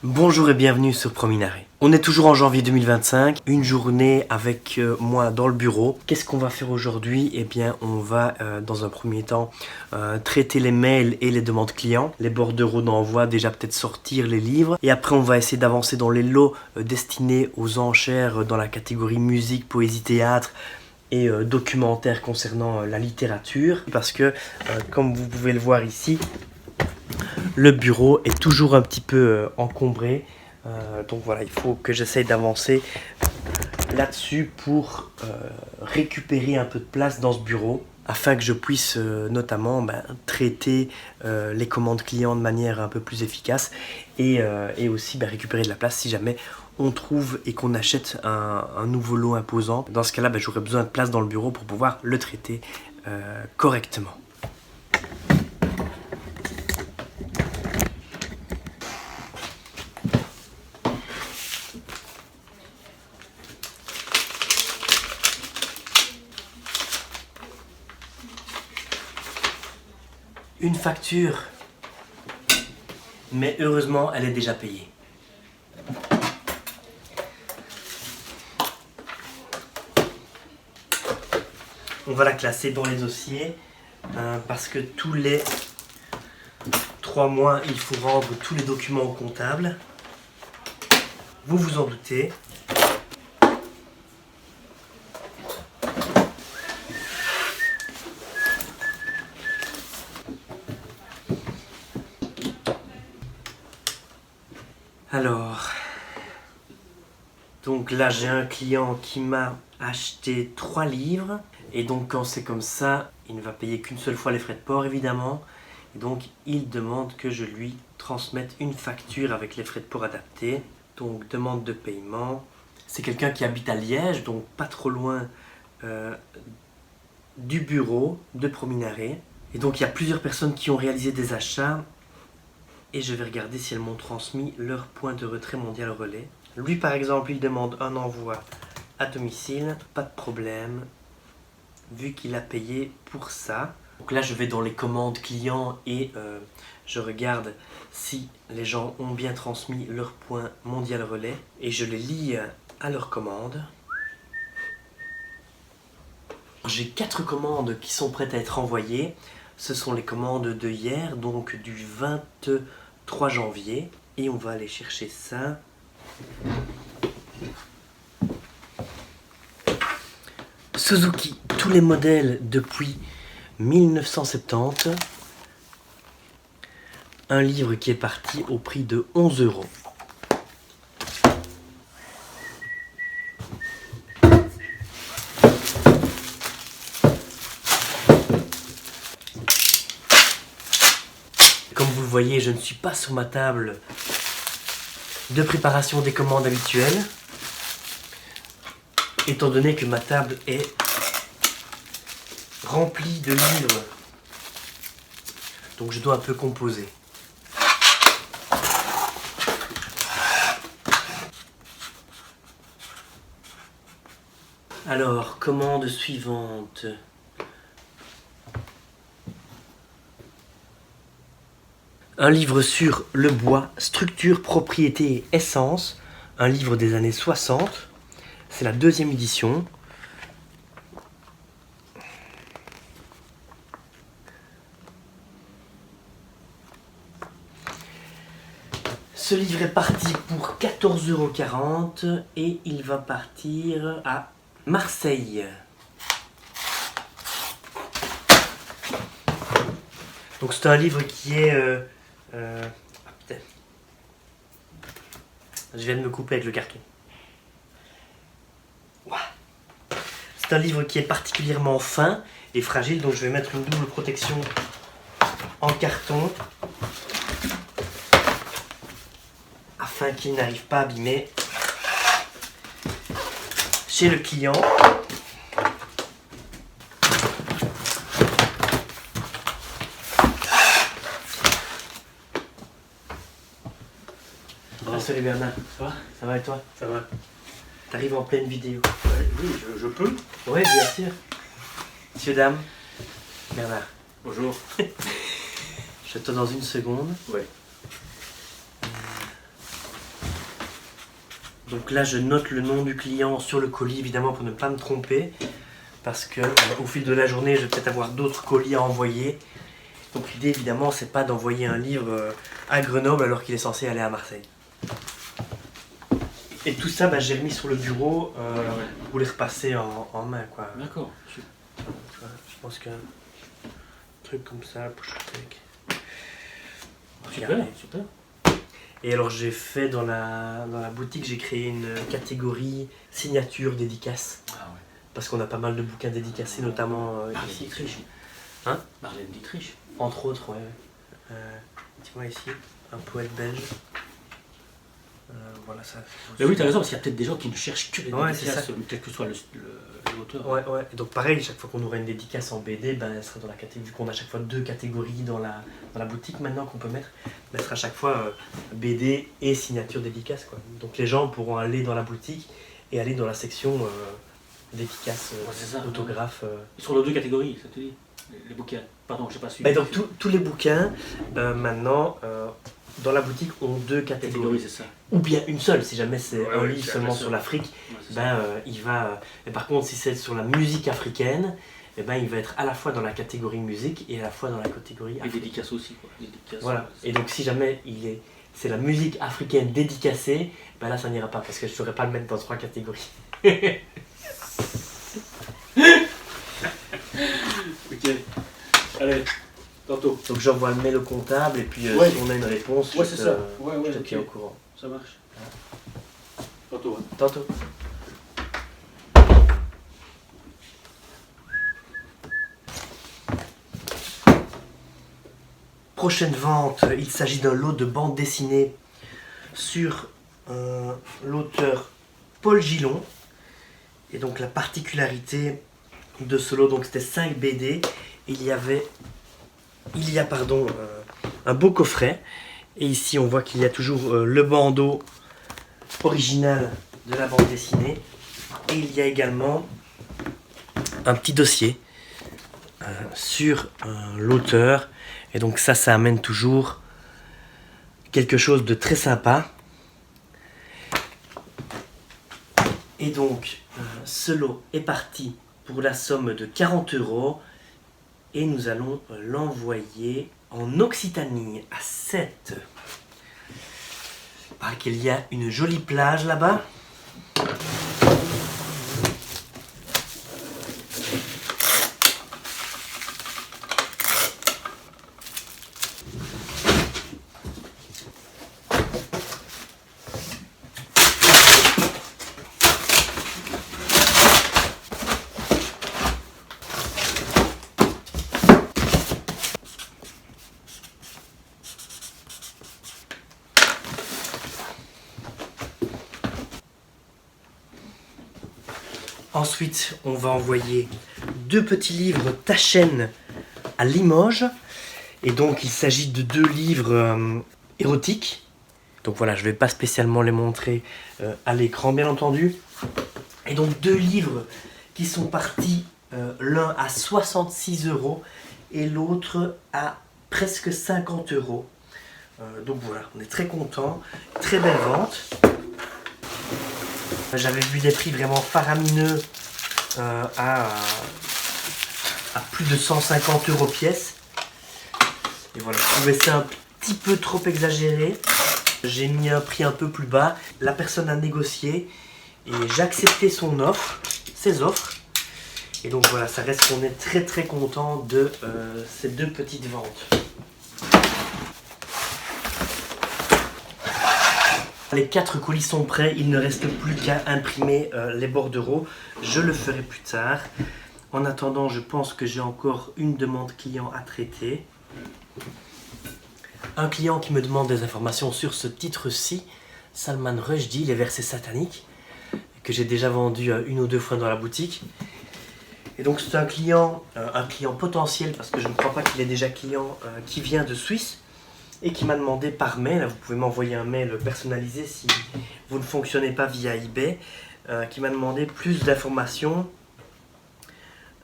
Bonjour et bienvenue sur Prominaré. On est toujours en janvier 2025, une journée avec moi dans le bureau. Qu'est-ce qu'on va faire aujourd'hui? Eh bien, on va dans un premier temps traiter les mails et les demandes clients, les bordereaux d'envoi, déjà peut-être sortir les livres. Et après, on va essayer d'avancer dans les lots destinés aux enchères dans la catégorie musique, poésie, théâtre et documentaire concernant la littérature. Parce que, comme vous pouvez le voir ici, le bureau est toujours un petit peu encombré, donc voilà, il faut que j'essaye d'avancer là-dessus pour récupérer un peu de place dans ce bureau afin que je puisse notamment traiter les commandes clients de manière un peu plus efficace et aussi récupérer de la place si jamais on trouve et qu'on achète un nouveau lot imposant. Dans ce cas-là, j'aurais besoin de place dans le bureau pour pouvoir le traiter correctement. Une facture, mais heureusement elle est déjà payée. On va la classer dans les dossiers parce que tous les 3 mois il faut rendre tous les documents au comptable. Vous vous en doutez. Alors, donc là j'ai un client qui m'a acheté 3 livres et donc quand c'est comme ça, il ne va payer qu'une seule fois les frais de port évidemment. Et donc il demande que je lui transmette une facture avec les frais de port adaptés. Donc demande de paiement. C'est quelqu'un qui habite à Liège, donc pas trop loin du bureau de Prominaré. Et donc il y a plusieurs personnes qui ont réalisé des achats. Et je vais regarder si elles m'ont transmis leur point de retrait mondial relais. Lui par exemple, il demande un envoi à domicile, pas de problème, vu qu'il a payé pour ça. Donc là je vais dans les commandes clients et je regarde si les gens ont bien transmis leur point mondial relais. Et je les lis à leur commande. J'ai 4 commandes qui sont prêtes à être envoyées. Ce sont les commandes de hier, donc du 23 janvier. Et on va aller chercher ça. Suzuki, tous les modèles depuis 1970. Un livre qui est parti au prix de 11 €. Comme vous le voyez, je ne suis pas sur ma table de préparation des commandes habituelles, étant donné que ma table est remplie de livres. Donc je dois un peu composer. Alors, commande suivante. Un livre sur le bois, structure, propriété et essence. Un livre des années 60. C'est la 2e édition. Ce livre est parti pour 14,40 € et il va partir à Marseille. Donc c'est un livre qui est... putain. Je viens de me couper avec le carton. C'est un livre qui est particulièrement fin et fragile, donc je vais mettre une double protection en carton afin qu'il n'arrive pas à abîmer chez le client. Salut Bernard, ça va? Ça va et toi? Ça va. T'arrives en pleine vidéo. Oui, je peux. Oui, bien sûr. Messieurs, dames, Bernard. Bonjour. Je te dans une seconde. Ouais. Donc là, je note le nom du client sur le colis, évidemment, pour ne pas me tromper. Parce que au fil de la journée, je vais peut-être avoir d'autres colis à envoyer. Donc l'idée, évidemment, c'est pas d'envoyer un livre à Grenoble alors qu'il est censé aller à Marseille. Et tout ça, j'ai remis sur le bureau pour les repasser en main, quoi. D'accord. Je pense qu'un truc comme ça, poche-tech. Super, super. Et alors j'ai fait dans la boutique, j'ai créé une catégorie signature dédicace. Ah ouais. Parce qu'on a pas mal de bouquins dédicacés, notamment Marlène ici. Dietrich. Hein? Marlène Dietrich. Entre autres, ouais. Tu vois ici, un poète belge. Voilà ça. Mais oui, tu as raison, parce qu'il y a peut-être des gens qui ne cherchent que les dédicaces, ça. quel que soit l'auteur. Ouais. Et donc pareil, chaque fois qu'on aura une dédicace en BD, elle sera dans la catégorie. Vu qu'on a chaque fois 2 catégories dans la boutique maintenant qu'on peut mettre, elle sera chaque fois BD et signature dédicace, quoi. Donc les gens pourront aller dans la boutique et aller dans la section dédicace, autographe. Sur les 2 catégories, ça te dit les bouquins. Pardon, je n'ai pas suivi. Donc tous les bouquins maintenant dans la boutique ont 2 catégories. C'est ça. Ou bien une seule, si jamais c'est un livre c'est seulement sur l'Afrique, il va. Mais par contre, si c'est sur la musique africaine, il va être à la fois dans la catégorie musique et à la fois dans la catégorie africaine. Et dédicace aussi, quoi. Dédicace, voilà. Et donc, si jamais c'est la musique africaine dédicacée, là ça n'ira pas parce que je ne saurais pas le mettre dans 3 catégories. Ok. Allez, tantôt. Donc j'envoie le mail au comptable et puis si on a une réponse, c'est ça. Je te tiens au courant. Ça marche. Tantôt. Hein. Tantôt. Prochaine vente, il s'agit d'un lot de bandes dessinées sur l'auteur Paul Gillon. Et donc la particularité de ce lot, donc c'était 5 BD. Il y a un beau coffret. Et ici on voit qu'il y a toujours le bandeau original de la bande dessinée. Et il y a également un petit dossier sur l'auteur. Et donc ça amène toujours quelque chose de très sympa. Et donc ce lot est parti pour la somme de 40 € et nous allons l'envoyer en Occitanie à 7. Il paraît qu'il y a une jolie plage là-bas. Ensuite, on va envoyer 2 petits livres Taschen à Limoges. Et donc, il s'agit de 2 livres érotiques. Donc voilà, je ne vais pas spécialement les montrer à l'écran, bien entendu. Et donc, 2 livres qui sont partis, l'un à 66 € et l'autre à presque 50 €. Donc voilà, on est très content. Très belle vente. J'avais vu des prix vraiment faramineux à plus de 150 € pièce. Et voilà, je trouvais ça un petit peu trop exagéré. J'ai mis un prix un peu plus bas. La personne a négocié et j'ai accepté ses offres. Et donc voilà, ça reste qu'on est très très content de ces 2 petites ventes. Les 4 colis sont prêts, il ne reste plus qu'à imprimer les bordereaux. Je le ferai plus tard. En attendant, je pense que j'ai encore une demande client à traiter. Un client qui me demande des informations sur ce titre-ci, Salman Rushdie, les versets sataniques, que j'ai déjà vendu 1 ou 2 fois dans la boutique. Et donc c'est un client potentiel, parce que je ne crois pas qu'il est déjà client, qui vient de Suisse. Et qui m'a demandé par mail, vous pouvez m'envoyer un mail personnalisé si vous ne fonctionnez pas via eBay, qui m'a demandé plus d'informations,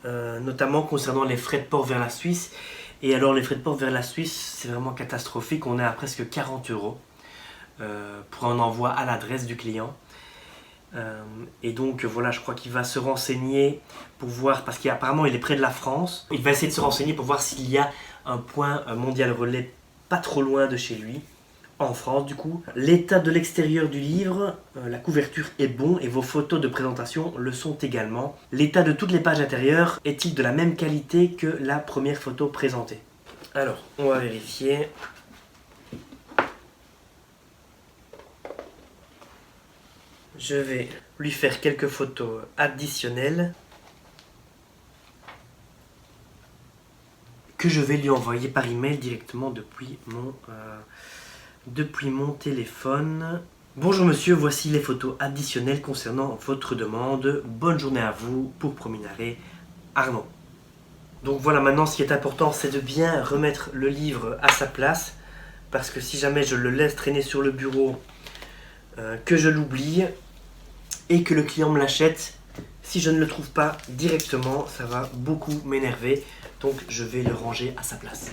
notamment concernant les frais de port vers la Suisse. Et alors les frais de port vers la Suisse, c'est vraiment catastrophique, on est à presque 40 € pour un envoi à l'adresse du client. Et donc voilà, je crois qu'il va se renseigner pour voir, parce qu'apparemment il est près de la France, il va essayer de se renseigner pour voir s'il y a un point mondial relais pas trop loin de chez lui, en France du coup. L'état de l'extérieur du livre, la couverture est bon et vos photos de présentation le sont également. L'état de toutes les pages intérieures est-il de la même qualité que la première photo présentée? Alors, on va vérifier. Je vais lui faire quelques photos additionnelles que je vais lui envoyer par email directement depuis mon téléphone. Bonjour monsieur, voici les photos additionnelles concernant votre demande. Bonne journée à vous pour Prominare, Arnaud. Donc voilà, maintenant ce qui est important, c'est de bien remettre le livre à sa place, parce que si jamais je le laisse traîner sur le bureau, que je l'oublie et que le client me l'achète, si je ne le trouve pas directement, ça va beaucoup m'énerver. Donc je vais le ranger à sa place.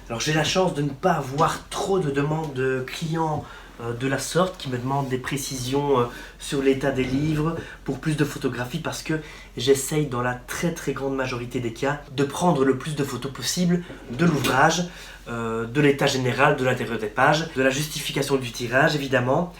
Alors j'ai la chance de ne pas avoir trop de demandes de clients de la sorte qui me demandent des précisions sur l'état des livres pour plus de photographies, parce que j'essaye dans la très grande majorité des cas de prendre le plus de photos possible de l'ouvrage, de l'état général, de l'intérieur des pages, de la justification du tirage évidemment,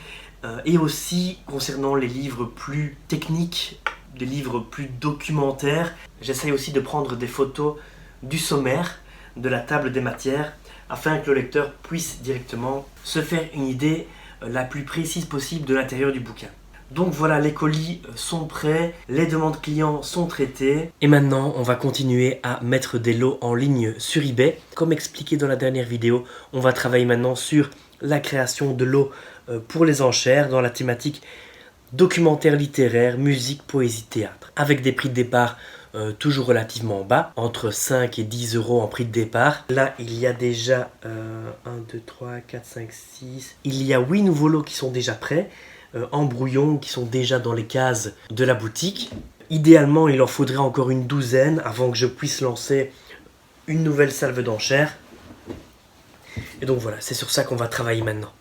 et aussi concernant les livres plus techniques, des livres plus documentaires, j'essaye aussi de prendre des photos du sommaire, de la table des matières, afin que le lecteur puisse directement se faire une idée la plus précise possible de l'intérieur du bouquin. Donc voilà, les colis sont prêts, les demandes clients sont traitées. Et maintenant, on va continuer à mettre des lots en ligne sur eBay. Comme expliqué dans la dernière vidéo, on va travailler maintenant sur la création de lots pour les enchères dans la thématique documentaire littéraire, musique, poésie, théâtre. Avec des prix de départ toujours relativement bas, entre 5 et 10 euros en prix de départ. Là, il y a déjà 1, 2, 3, 4, 5, 6... Il y a 8 nouveaux lots qui sont déjà prêts, en brouillon, qui sont déjà dans les cases de la boutique. Idéalement, il en faudrait encore une douzaine avant que je puisse lancer une nouvelle salve d'enchères. Et donc voilà, c'est sur ça qu'on va travailler maintenant.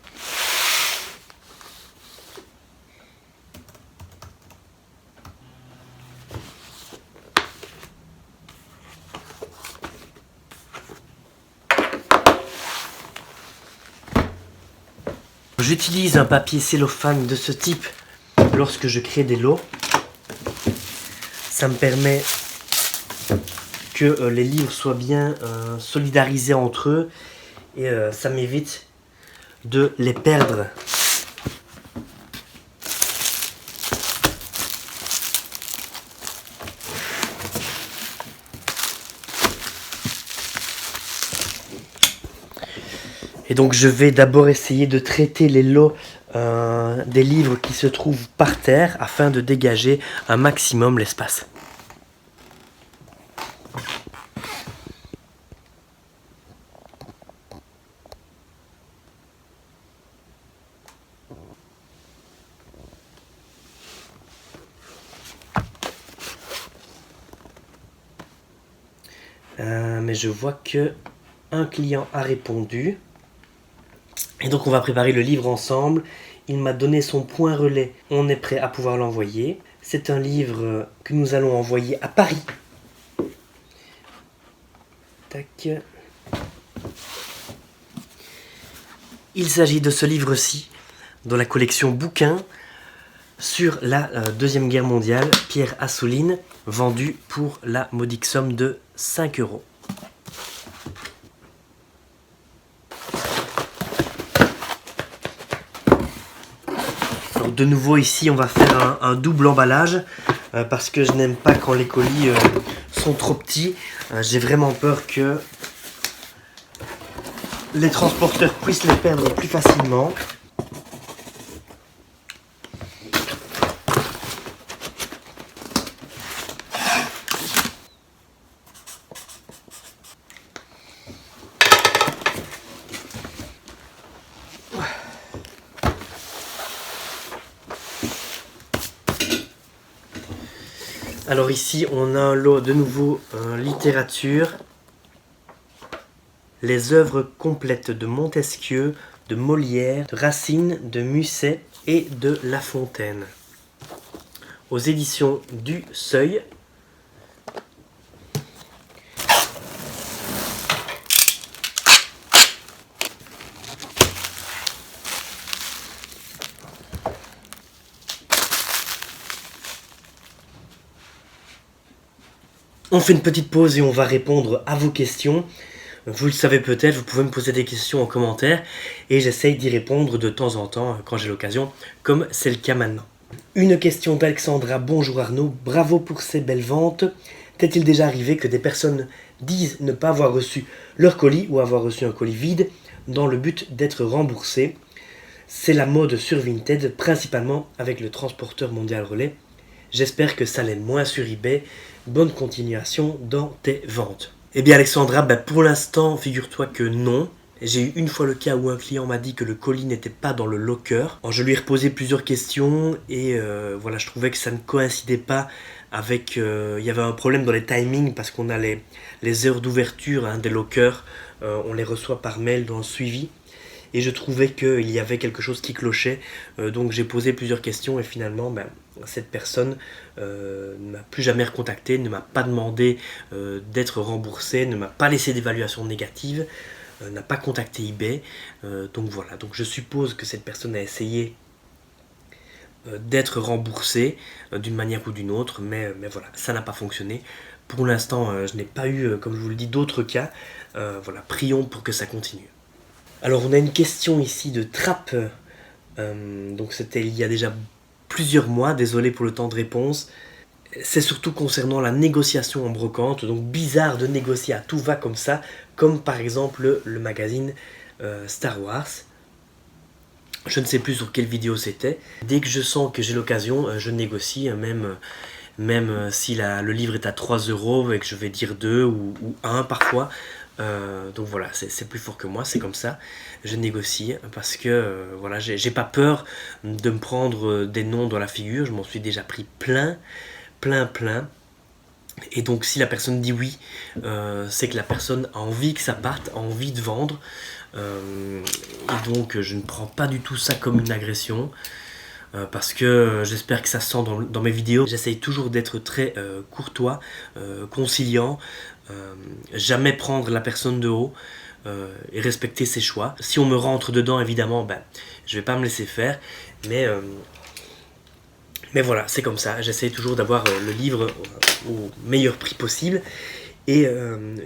J'utilise un papier cellophane de ce type lorsque je crée des lots. Ça me permet que les livres soient bien solidarisés entre eux et ça m'évite de les perdre. Et donc je vais d'abord essayer de traiter les lots des livres qui se trouvent par terre afin de dégager un maximum l'espace. Mais je vois que un client a répondu. Et donc on va préparer le livre ensemble. Il m'a donné son point relais. On est prêt à pouvoir l'envoyer. C'est un livre que nous allons envoyer à Paris. Tac. Il s'agit de ce livre-ci, dans la collection bouquins sur la Deuxième Guerre mondiale, Pierre Assouline, vendu pour la modique somme de 5 euros. De nouveau ici on va faire un double emballage parce que je n'aime pas quand les colis sont trop petits. J'ai vraiment peur que les transporteurs puissent les perdre plus facilement. Alors ici, on a un lot de nouveau littérature. Les œuvres complètes de Montesquieu, de Molière, de Racine, de Musset et de La Fontaine, aux éditions du Seuil. On fait une petite pause et on va répondre à vos questions. Vous le savez peut-être, vous pouvez me poser des questions en commentaire et j'essaye d'y répondre de temps en temps quand j'ai l'occasion, comme c'est le cas maintenant. Une question d'Alexandra. Bonjour Arnaud, bravo pour ces belles ventes. T'est-il déjà arrivé que des personnes disent ne pas avoir reçu leur colis ou avoir reçu un colis vide dans le but d'être remboursées? C'est la mode sur Vinted, principalement avec le transporteur mondial relais. J'espère que ça l'est moins sur eBay. Bonne continuation dans tes ventes. Eh bien Alexandra, pour l'instant, figure-toi que non. J'ai eu une fois le cas où un client m'a dit que le colis n'était pas dans le locker. Alors, je lui ai reposé plusieurs questions et voilà, je trouvais que ça ne coïncidait pas avec... il y avait un problème dans les timings parce qu'on a les heures d'ouverture des lockers. On les reçoit par mail dans le suivi. Et je trouvais qu'il y avait quelque chose qui clochait. Donc j'ai posé plusieurs questions et finalement, cette personne ne m'a plus jamais recontacté, ne m'a pas demandé d'être remboursé, ne m'a pas laissé d'évaluation négative, n'a pas contacté eBay. Donc voilà, donc je suppose que cette personne a essayé d'être remboursée d'une manière ou d'une autre, mais voilà, ça n'a pas fonctionné. Pour l'instant, je n'ai pas eu, comme je vous le dis, d'autres cas. Voilà, prions pour que ça continue. Alors on a une question ici de Trapp, donc c'était il y a déjà plusieurs mois, désolé pour le temps de réponse. C'est surtout concernant la négociation en brocante, donc bizarre de négocier à tout va comme ça, comme par exemple le magazine Star Wars. Je ne sais plus sur quelle vidéo c'était. Dès que je sens que j'ai l'occasion, je négocie, même si le livre est à 3 € et que je vais dire 2 ou 1 parfois. Donc voilà, c'est plus fort que moi, c'est comme ça. Je négocie parce que voilà, j'ai pas peur de me prendre des noms dans la figure. Je m'en suis déjà pris plein. Et donc si la personne dit oui, c'est que la personne a envie que ça parte, a envie de vendre. Et donc je ne prends pas du tout ça comme une agression. Parce que j'espère que ça se sent dans mes vidéos. J'essaye toujours d'être très courtois, conciliant, jamais prendre la personne de haut et respecter ses choix. Si on me rentre dedans, évidemment, je vais pas me laisser faire, mais voilà, c'est comme ça. J'essaye toujours d'avoir le livre au meilleur prix possible. Et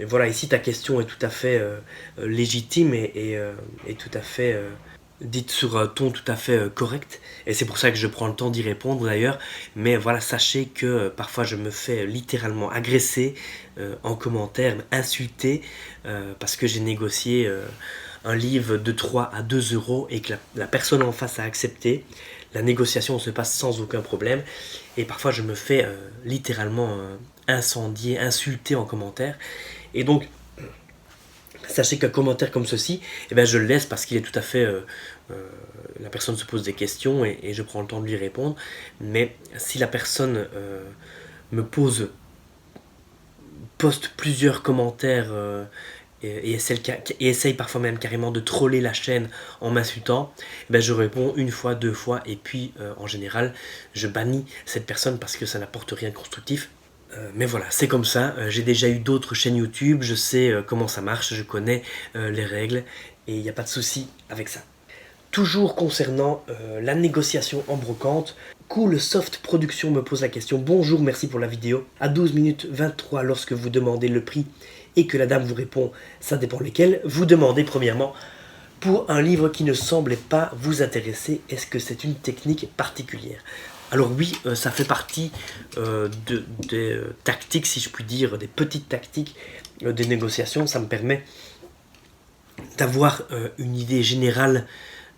voilà, ici ta question est tout à fait légitime et tout à fait... dite sur un ton tout à fait correct, et c'est pour ça que je prends le temps d'y répondre d'ailleurs. Mais voilà, sachez que parfois je me fais littéralement agresser en commentaire, insulter, parce que j'ai négocié un livre de 3 à 2 € et que la personne en face a accepté. La négociation se passe sans aucun problème, et parfois je me fais littéralement incendier, insulter en commentaire. Et donc sachez qu'un commentaire comme ceci, je le laisse parce qu'il est tout à fait... la personne se pose des questions et je prends le temps de lui répondre. Mais si la personne poste plusieurs commentaires et essaye parfois même carrément de troller la chaîne en m'insultant, je réponds une fois, 2 fois, et puis en général, je bannis cette personne parce que ça n'apporte rien de constructif. Mais voilà, c'est comme ça. J'ai déjà eu d'autres chaînes YouTube, je sais comment ça marche, je connais les règles et il n'y a pas de souci avec ça. Toujours concernant la négociation en brocante, Cool Soft Production me pose la question. Bonjour, merci pour la vidéo. À 12 minutes 23, lorsque vous demandez le prix et que la dame vous répond ça dépend lesquels, vous demandez premièrement pour un livre qui ne semblait pas vous intéresser. Est-ce que c'est une technique particulière? Alors oui, ça fait partie des tactiques, si je puis dire, des petites tactiques des négociations. Ça me permet d'avoir une idée générale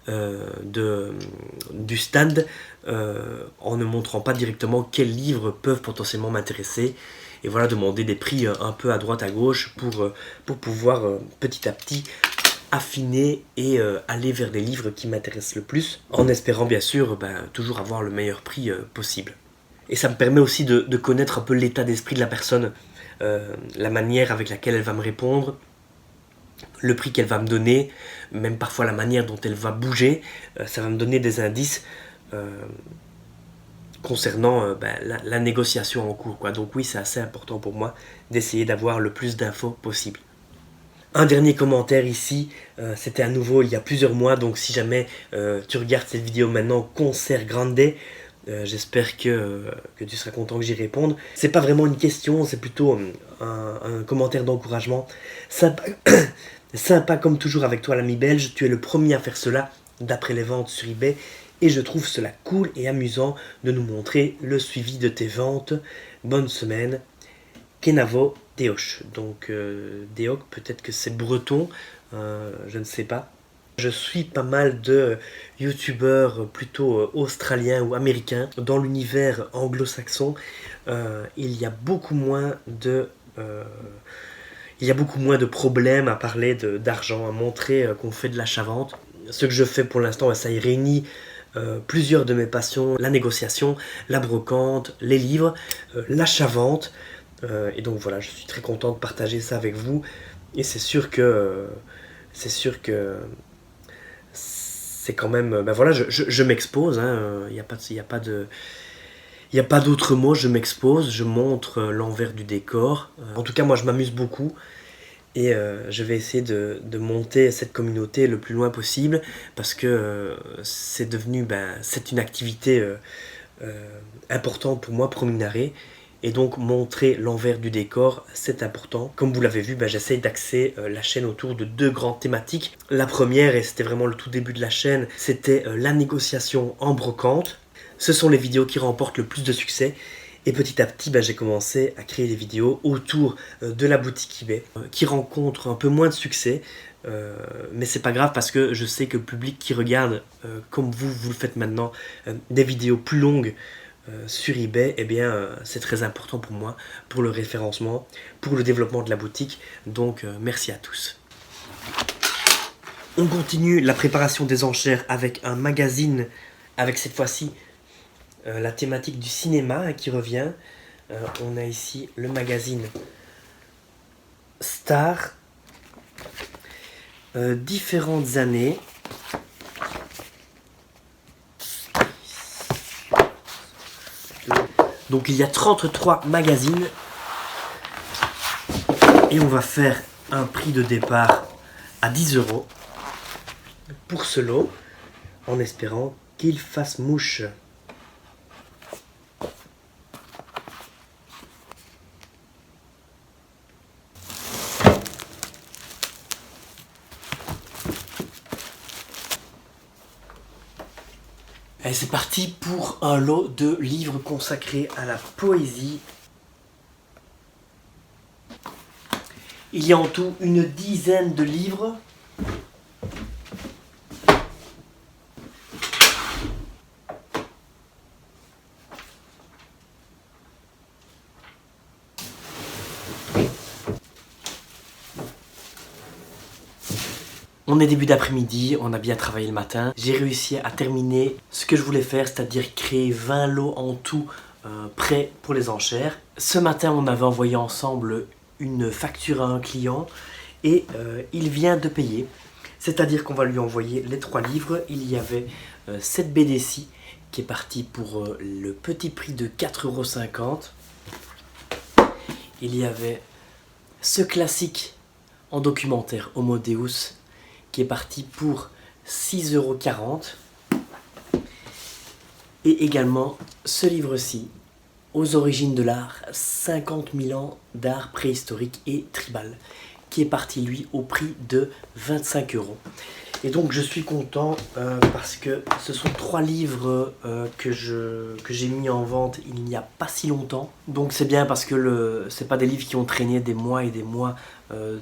du stand en ne montrant pas directement quels livres peuvent potentiellement m'intéresser. Et voilà, demander des prix un peu à droite à gauche pour pouvoir petit à petit affiner et aller vers des livres qui m'intéressent le plus, en espérant bien sûr toujours avoir le meilleur prix possible. Et ça me permet aussi de connaître un peu l'état d'esprit de la personne, la manière avec laquelle elle va me répondre, le prix qu'elle va me donner, même parfois la manière dont elle va bouger. Ça va me donner des indices concernant la négociation en cours, quoi. Donc oui, c'est assez important pour moi d'essayer d'avoir le plus d'infos possible. Un dernier commentaire ici, c'était à nouveau il y a plusieurs mois, donc si jamais tu regardes cette vidéo maintenant, concert grande, j'espère que tu seras content que j'y réponde. C'est pas vraiment une question, c'est plutôt un commentaire d'encouragement. Sympa, sympa comme toujours avec toi l'ami belge, tu es le premier à faire cela d'après les ventes sur eBay et je trouve cela cool et amusant de nous montrer le suivi de tes ventes. Bonne semaine, Kenavo Deoch. Donc Deoch, peut-être que c'est breton, je ne sais pas. Je suis pas mal de youtubeurs plutôt australiens ou américains. Dans l'univers anglo-saxon, il y a beaucoup moins de problèmes à parler d'argent, à montrer qu'on fait de l'achat-vente. Ce que je fais pour l'instant, ça y réunit plusieurs de mes passions, la négociation, la brocante, les livres, l'achat-vente. Et donc voilà, je suis très content de partager ça avec vous. Et c'est sûr que c'est quand même, ben voilà, je m'expose, hein, il n'y a pas d'autre mot, je m'expose, je montre l'envers du décor. En tout cas, moi, je m'amuse beaucoup et je vais essayer de monter cette communauté le plus loin possible parce que c'est devenu, c'est une activité importante pour moi, Prominaré. Et donc montrer l'envers du décor, c'est important. Comme vous l'avez vu, j'essaie d'axer la chaîne autour de 2 grandes thématiques. La première, et c'était vraiment le tout début de la chaîne, c'était la négociation en brocante. Ce sont les vidéos qui remportent le plus de succès. Et petit à petit, j'ai commencé à créer des vidéos autour de la boutique eBay, qui rencontrent un peu moins de succès. Mais c'est pas grave parce que je sais que le public qui regarde, comme vous le faites maintenant, des vidéos plus longues, sur eBay, c'est très important pour moi, pour le référencement, pour le développement de la boutique. Donc merci à tous. On continue la préparation des enchères avec un magazine, avec cette fois-ci la thématique du cinéma qui revient. On a ici le magazine Star, différentes années. Donc il y a 33 magazines et on va faire un prix de départ à 10 € pour ce lot en espérant qu'il fasse mouche. Et c'est parti pour un lot de livres consacrés à la poésie. Il y a en tout une dizaine de livres. On est début d'après-midi, on a bien travaillé le matin. J'ai réussi à terminer ce que je voulais faire, c'est-à-dire créer 20 lots en tout prêts pour les enchères. Ce matin, on avait envoyé ensemble une facture à un client et il vient de payer. C'est-à-dire qu'on va lui envoyer les 3 livres. Il y avait cette BD-ci qui est partie pour le petit prix de 4,50 €. Il y avait ce classique en documentaire Homo Deus qui est parti pour 6,40 €. Et également ce livre-ci, Aux origines de l'art, 50 000 ans d'art préhistorique et tribal, qui est parti lui au prix de 25 €. Et donc je suis content parce que ce sont 3 livres que j'ai mis en vente il n'y a pas si longtemps. Donc c'est bien parce que c'est pas des livres qui ont traîné des mois et des mois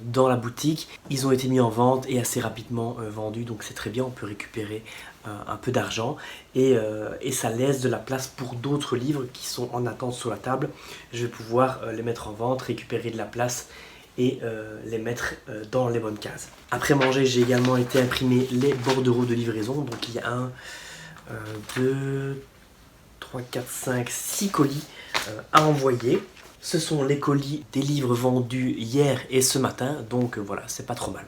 dans la boutique. Ils ont été mis en vente et assez rapidement vendus, donc c'est très bien, on peut récupérer un peu d'argent et ça laisse de la place pour d'autres livres qui sont en attente sur la table. Je vais pouvoir les mettre en vente, récupérer de la place et les mettre dans les bonnes cases. Après manger, j'ai également été imprimer les bordereaux de livraison. Donc il y a 1, 2, 3, 4, 5, 6 colis à envoyer. Ce sont les colis des livres vendus hier et ce matin. Donc voilà, c'est pas trop mal.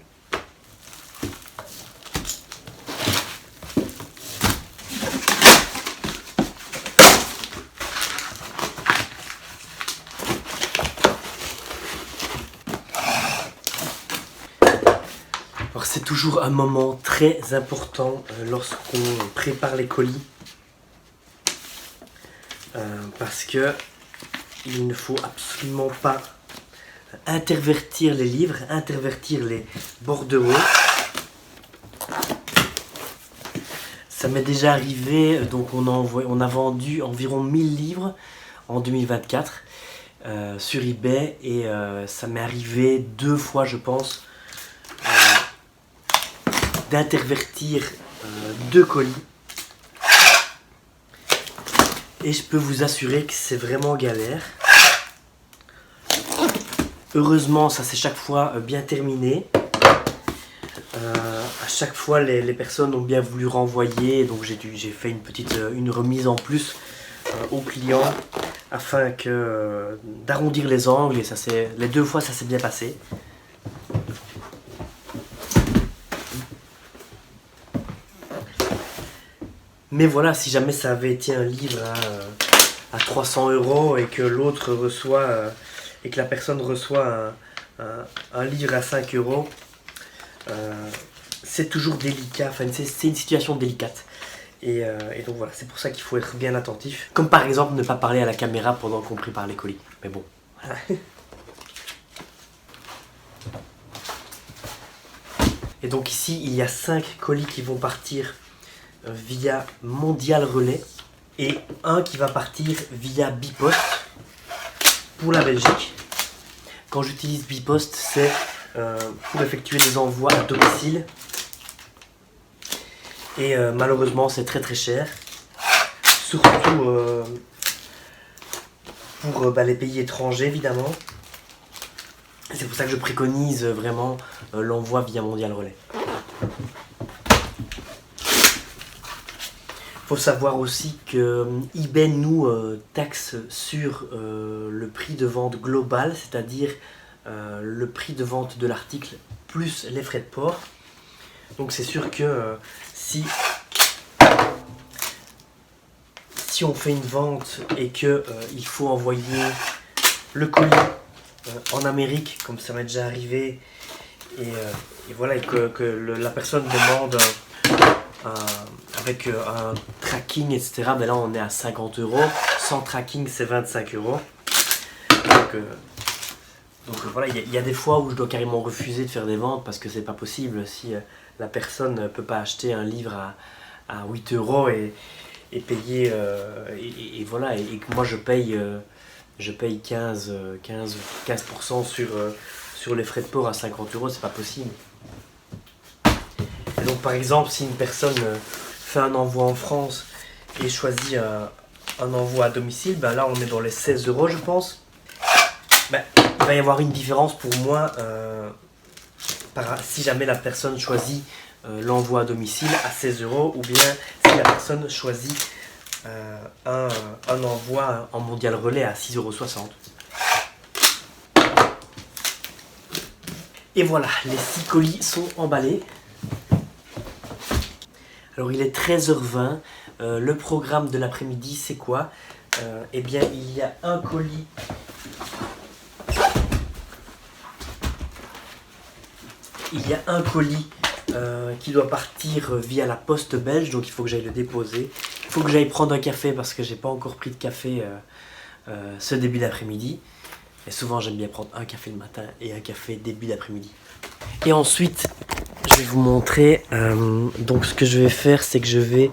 Alors c'est toujours un moment très important lorsqu'on prépare les colis. Parce que il ne faut absolument pas intervertir les livres, intervertir les bordereaux. Ça m'est déjà arrivé, donc on a vendu environ 1000 livres en 2024 sur eBay et ça m'est arrivé 2 fois je pense d'intervertir 2 colis. Et je peux vous assurer que c'est vraiment galère. Heureusement, ça s'est chaque fois bien terminé. À chaque fois, les personnes ont bien voulu renvoyer. Donc j'ai fait une remise en plus au client afin d'arrondir les angles. Et les 2 fois, ça s'est bien passé. Mais voilà, si jamais ça avait été un livre à 300 € et que l'autre reçoit, et que la personne reçoit un livre à 5 €, c'est toujours délicat, enfin c'est une situation délicate. Et donc voilà, c'est pour ça qu'il faut être bien attentif. Comme par exemple ne pas parler à la caméra pendant qu'on prépare les colis. Mais bon, voilà. Et donc ici, il y a 5 colis qui vont partir via Mondial Relais et un qui va partir via Bipost pour la Belgique. Quand j'utilise Bipost, c'est pour effectuer des envois à domicile et malheureusement c'est très très cher, surtout pour les pays étrangers évidemment. C'est pour ça que je préconise vraiment l'envoi via Mondial Relais. Il faut savoir aussi que eBay nous taxe sur le prix de vente global, c'est-à-dire le prix de vente de l'article plus les frais de port. Donc c'est sûr que si on fait une vente et que il faut envoyer le colis en Amérique, comme ça m'est déjà arrivé, et voilà, et que la personne demande avec un tracking, etc. Ben là on est à 50 €. Sans tracking c'est 25 €. Donc voilà, il y a des fois où je dois carrément refuser de faire des ventes parce que c'est pas possible. Si la personne ne peut pas acheter un livre à 8 € et payer et voilà, et que moi je paye 15% sur les frais de port à 50 €, c'est pas possible. Et donc par exemple, si une personne fait un envoi en France et choisit un envoi à domicile, ben là on est dans les 16 € je pense. Ben, il va y avoir une différence pour moi si jamais la personne choisit l'envoi à domicile à 16 € ou bien si la personne choisit un envoi en Mondial Relais à 6,60 €. Et voilà, les 6 colis sont emballés. Alors il est 13h20, le programme de l'après-midi c'est quoi? Eh bien il y a un colis qui doit partir via la poste belge, donc il faut que j'aille le déposer. Il faut que j'aille prendre un café parce que j'ai pas encore pris de café ce début d'après-midi. Et souvent j'aime bien prendre un café le matin et un café début d'après-midi. Et ensuite, je vais vous montrer, donc ce que je vais faire, c'est que je vais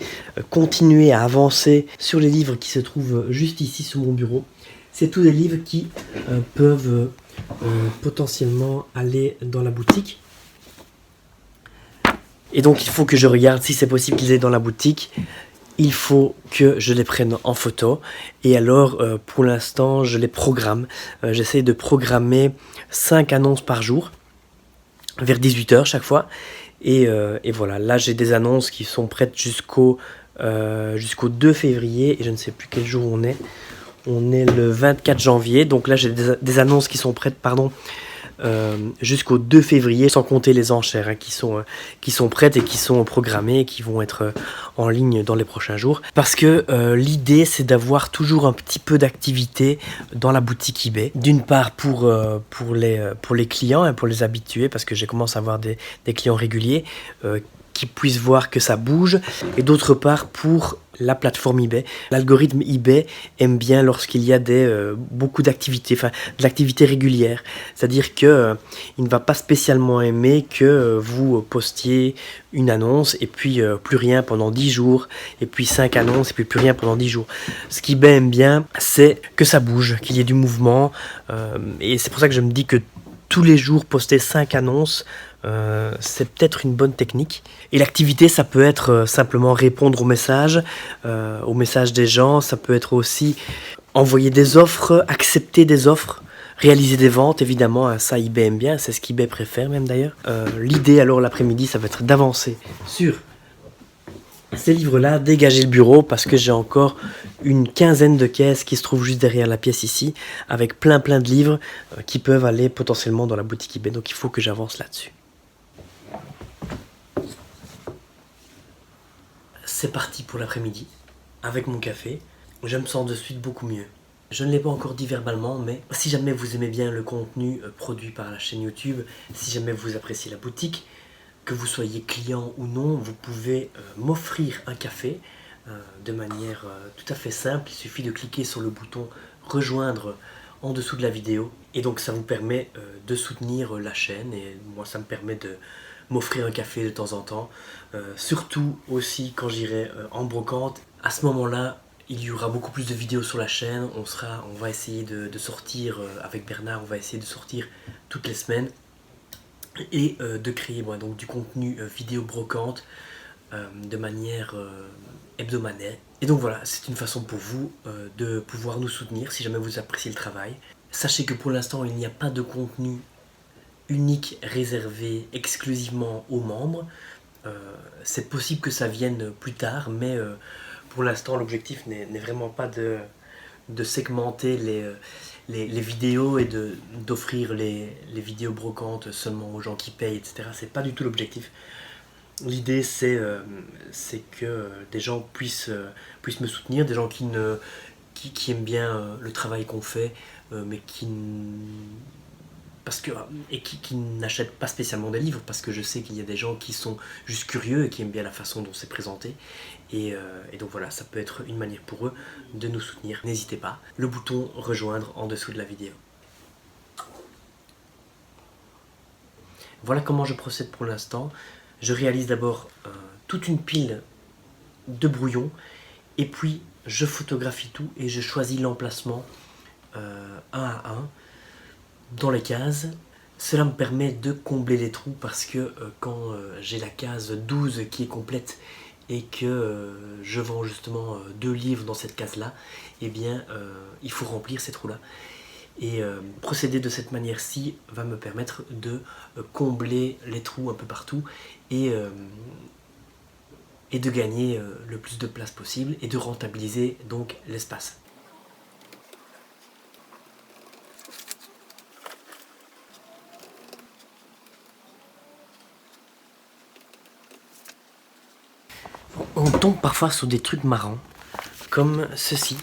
continuer à avancer sur les livres qui se trouvent juste ici sur mon bureau. C'est tous des livres qui peuvent potentiellement aller dans la boutique. Et donc il faut que je regarde si c'est possible qu'ils aient dans la boutique. Il faut que je les prenne en photo. Et alors pour l'instant je les programme. J'essaie de programmer 5 annonces par jour. Vers 18 h chaque fois. Et voilà, là j'ai des annonces qui sont prêtes jusqu'au 2 février. Et je ne sais plus quel jour on est. On est le 24 janvier. Donc là j'ai des annonces qui sont prêtes jusqu'au 2 février, sans compter les enchères qui sont prêtes et qui sont programmées et qui vont être en ligne dans les prochains jours. Parce que l'idée, c'est d'avoir toujours un petit peu d'activité dans la boutique eBay. D'une part pour les clients et pour les habitués, parce que j'ai commencé à avoir des clients réguliers qui puissent voir que ça bouge, et d'autre part pour la plateforme eBay. L'algorithme eBay aime bien lorsqu'il y a beaucoup d'activités, enfin de l'activité régulière. C'est-à-dire que il ne va pas spécialement aimer que vous postiez une annonce et puis plus rien pendant 10 jours, et puis 5 annonces et puis plus rien pendant 10 jours. Ce qu'eBay aime bien, c'est que ça bouge, qu'il y ait du mouvement, et c'est pour ça que je me dis que tous les jours poster 5 annonces, c'est peut-être une bonne technique. Et l'activité, ça peut être simplement répondre aux messages des gens, ça peut être aussi envoyer des offres, accepter des offres, réaliser des ventes, évidemment, ça eBay aime bien, c'est ce qu'eBay préfère même d'ailleurs. L'idée alors l'après-midi, ça va être d'avancer sur ces livres-là, dégager le bureau, parce que j'ai encore une quinzaine de caisses qui se trouvent juste derrière la pièce ici, avec plein de livres qui peuvent aller potentiellement dans la boutique eBay, donc il faut que j'avance là-dessus. C'est parti pour l'après-midi, avec mon café. Je me sens de suite beaucoup mieux. Je ne l'ai pas encore dit verbalement, mais si jamais vous aimez bien le contenu produit par la chaîne YouTube, si jamais vous appréciez la boutique, que vous soyez client ou non, vous pouvez m'offrir un café de manière tout à fait simple. Il suffit de cliquer sur le bouton rejoindre en dessous de la vidéo, et donc ça vous permet de soutenir la chaîne, et moi ça me permet de m'offrir un café de temps en temps, surtout aussi quand j'irai en brocante. À ce moment-là, il y aura beaucoup plus de vidéos sur la chaîne. On va essayer de sortir avec Bernard, on va essayer de sortir toutes les semaines et de créer donc du contenu vidéo brocante de manière hebdomadaire. Et donc voilà, c'est une façon pour vous de pouvoir nous soutenir si jamais vous appréciez le travail. Sachez que pour l'instant, il n'y a pas de contenu unique réservé exclusivement aux membres. C'est possible que ça vienne plus tard, mais pour l'instant l'objectif n'est vraiment pas de segmenter les vidéos et d'offrir les vidéos brocantes seulement aux gens qui payent, etc. C'est pas du tout l'objectif. L'idée c'est que des gens puissent me soutenir, des gens qui aiment bien le travail qu'on fait, mais qui n'achètent pas spécialement des livres, parce que je sais qu'il y a des gens qui sont juste curieux et qui aiment bien la façon dont c'est présenté, et donc voilà, ça peut être une manière pour eux de nous soutenir. N'hésitez pas, le bouton rejoindre en dessous de la vidéo. Voilà comment je procède pour l'instant. Je réalise d'abord toute une pile de brouillons, et puis je photographie tout et je choisis l'emplacement un à un dans les cases. Cela me permet de combler les trous, parce que quand j'ai la case 12 qui est complète et que je vends justement 2 livres dans cette case là, eh bien il faut remplir ces trous là, et procéder de cette manière-ci va me permettre de combler les trous un peu partout et de gagner le plus de place possible et de rentabiliser donc l'espace. On tombe parfois sur des trucs marrants, comme ceci.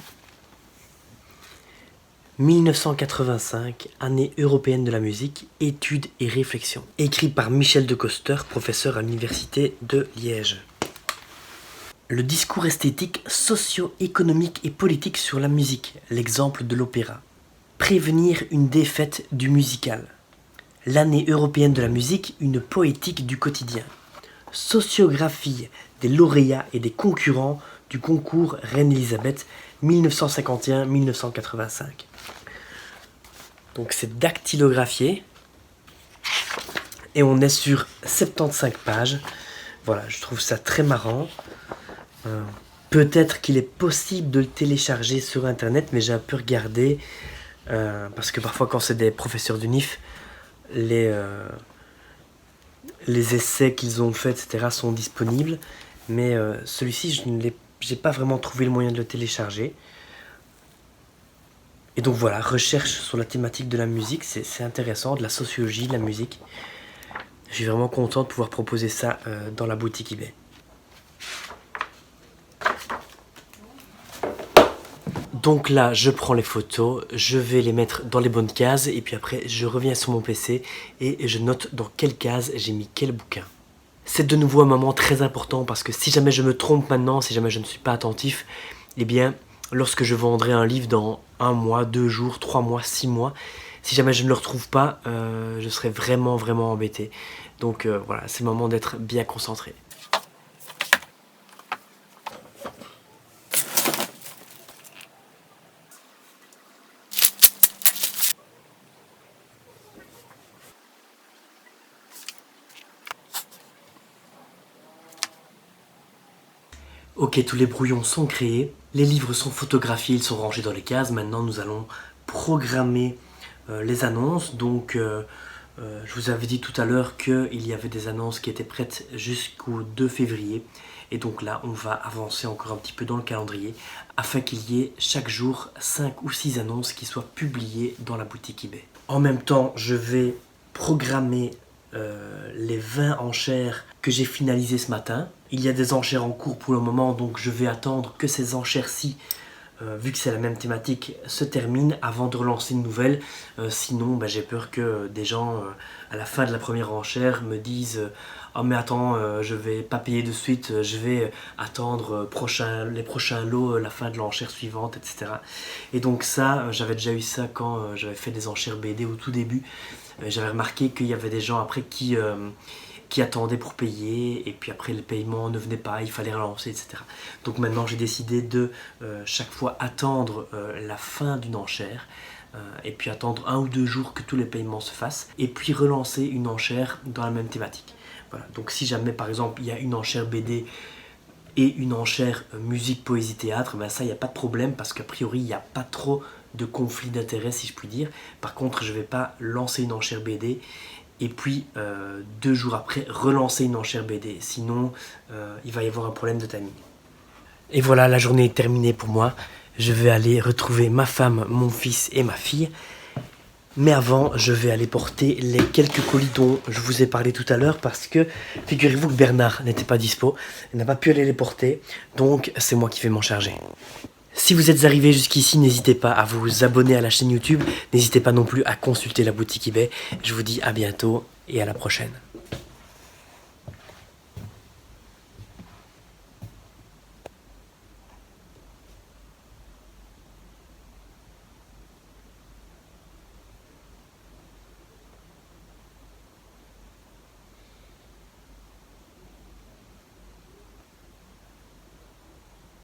1985, année européenne de la musique, études et réflexions. Écrit par Michel de Coster, professeur à l'université de Liège. Le discours esthétique, socio-économique et politique sur la musique, l'exemple de l'opéra. Prévenir une défaite du musical. L'année européenne de la musique, une poétique du quotidien. Sociographie des lauréats et des concurrents du concours Reine-Elisabeth 1951-1985. Donc c'est dactylographié et on est sur 75 pages. Voilà, je trouve ça très marrant. Peut-être qu'il est possible de le télécharger sur internet, mais j'ai un peu regardé parce que parfois quand c'est des professeurs d'UNIF, les essais qu'ils ont faits, etc. sont disponibles, mais celui-ci, j'ai pas vraiment trouvé le moyen de le télécharger. Et donc voilà, recherche sur la thématique de la musique, c'est intéressant, de la sociologie de la musique. Je suis vraiment content de pouvoir proposer ça dans la boutique eBay. Donc là, je prends les photos, je vais les mettre dans les bonnes cases et puis après, je reviens sur mon PC et je note dans quelle case j'ai mis quel bouquin. C'est de nouveau un moment très important parce que si jamais je me trompe maintenant, si jamais je ne suis pas attentif, eh bien, lorsque je vendrai un livre dans 1 mois, 2 jours, 3 mois, 6 mois, si jamais je ne le retrouve pas, je serai vraiment embêté. Donc voilà, c'est le moment d'être bien concentré. Ok, tous les brouillons sont créés, les livres sont photographiés, ils sont rangés dans les cases. Maintenant, nous allons programmer les annonces. Donc, je vous avais dit tout à l'heure qu'il y avait des annonces qui étaient prêtes jusqu'au 2 février. Et donc là, on va avancer encore un petit peu dans le calendrier afin qu'il y ait chaque jour 5 ou 6 annonces qui soient publiées dans la boutique eBay. En même temps, je vais programmer les 20 enchères que j'ai finalisées ce matin. Il y a des enchères en cours pour le moment, donc je vais attendre que ces enchères-ci, vu que c'est la même thématique, se terminent avant de relancer une nouvelle. Sinon, j'ai peur que des gens, à la fin de la première enchère, me disent « Oh mais attends, je vais pas payer de suite, je vais attendre les prochains lots, la fin de l'enchère suivante, etc. » Et donc ça, j'avais déjà eu ça quand j'avais fait des enchères BD au tout début. J'avais remarqué qu'il y avait des gens après qui attendaient pour payer et puis après le paiement ne venait pas, il fallait relancer, etc. Donc maintenant j'ai décidé de chaque fois attendre la fin d'une enchère et puis attendre 1 ou 2 jours que tous les paiements se fassent et puis relancer une enchère dans la même thématique. Voilà. Donc si jamais par exemple il y a une enchère BD et une enchère musique, poésie, théâtre, ça il n'y a pas de problème parce qu'a priori il n'y a pas trop de conflit d'intérêt si je puis dire. Par contre je ne vais pas lancer une enchère BD et puis 2 jours après relancer une enchère BD, sinon il va y avoir un problème de timing. Et voilà, la journée est terminée pour moi. Je vais aller retrouver ma femme, mon fils et ma fille. Mais avant, je vais aller porter les quelques colis dont je vous ai parlé tout à l'heure parce que figurez-vous que Bernard n'était pas dispo, il n'a pas pu aller les porter, donc c'est moi qui vais m'en charger. Si vous êtes arrivé jusqu'ici, n'hésitez pas à vous abonner à la chaîne YouTube, n'hésitez pas non plus à consulter la boutique eBay. Je vous dis à bientôt et à la prochaine.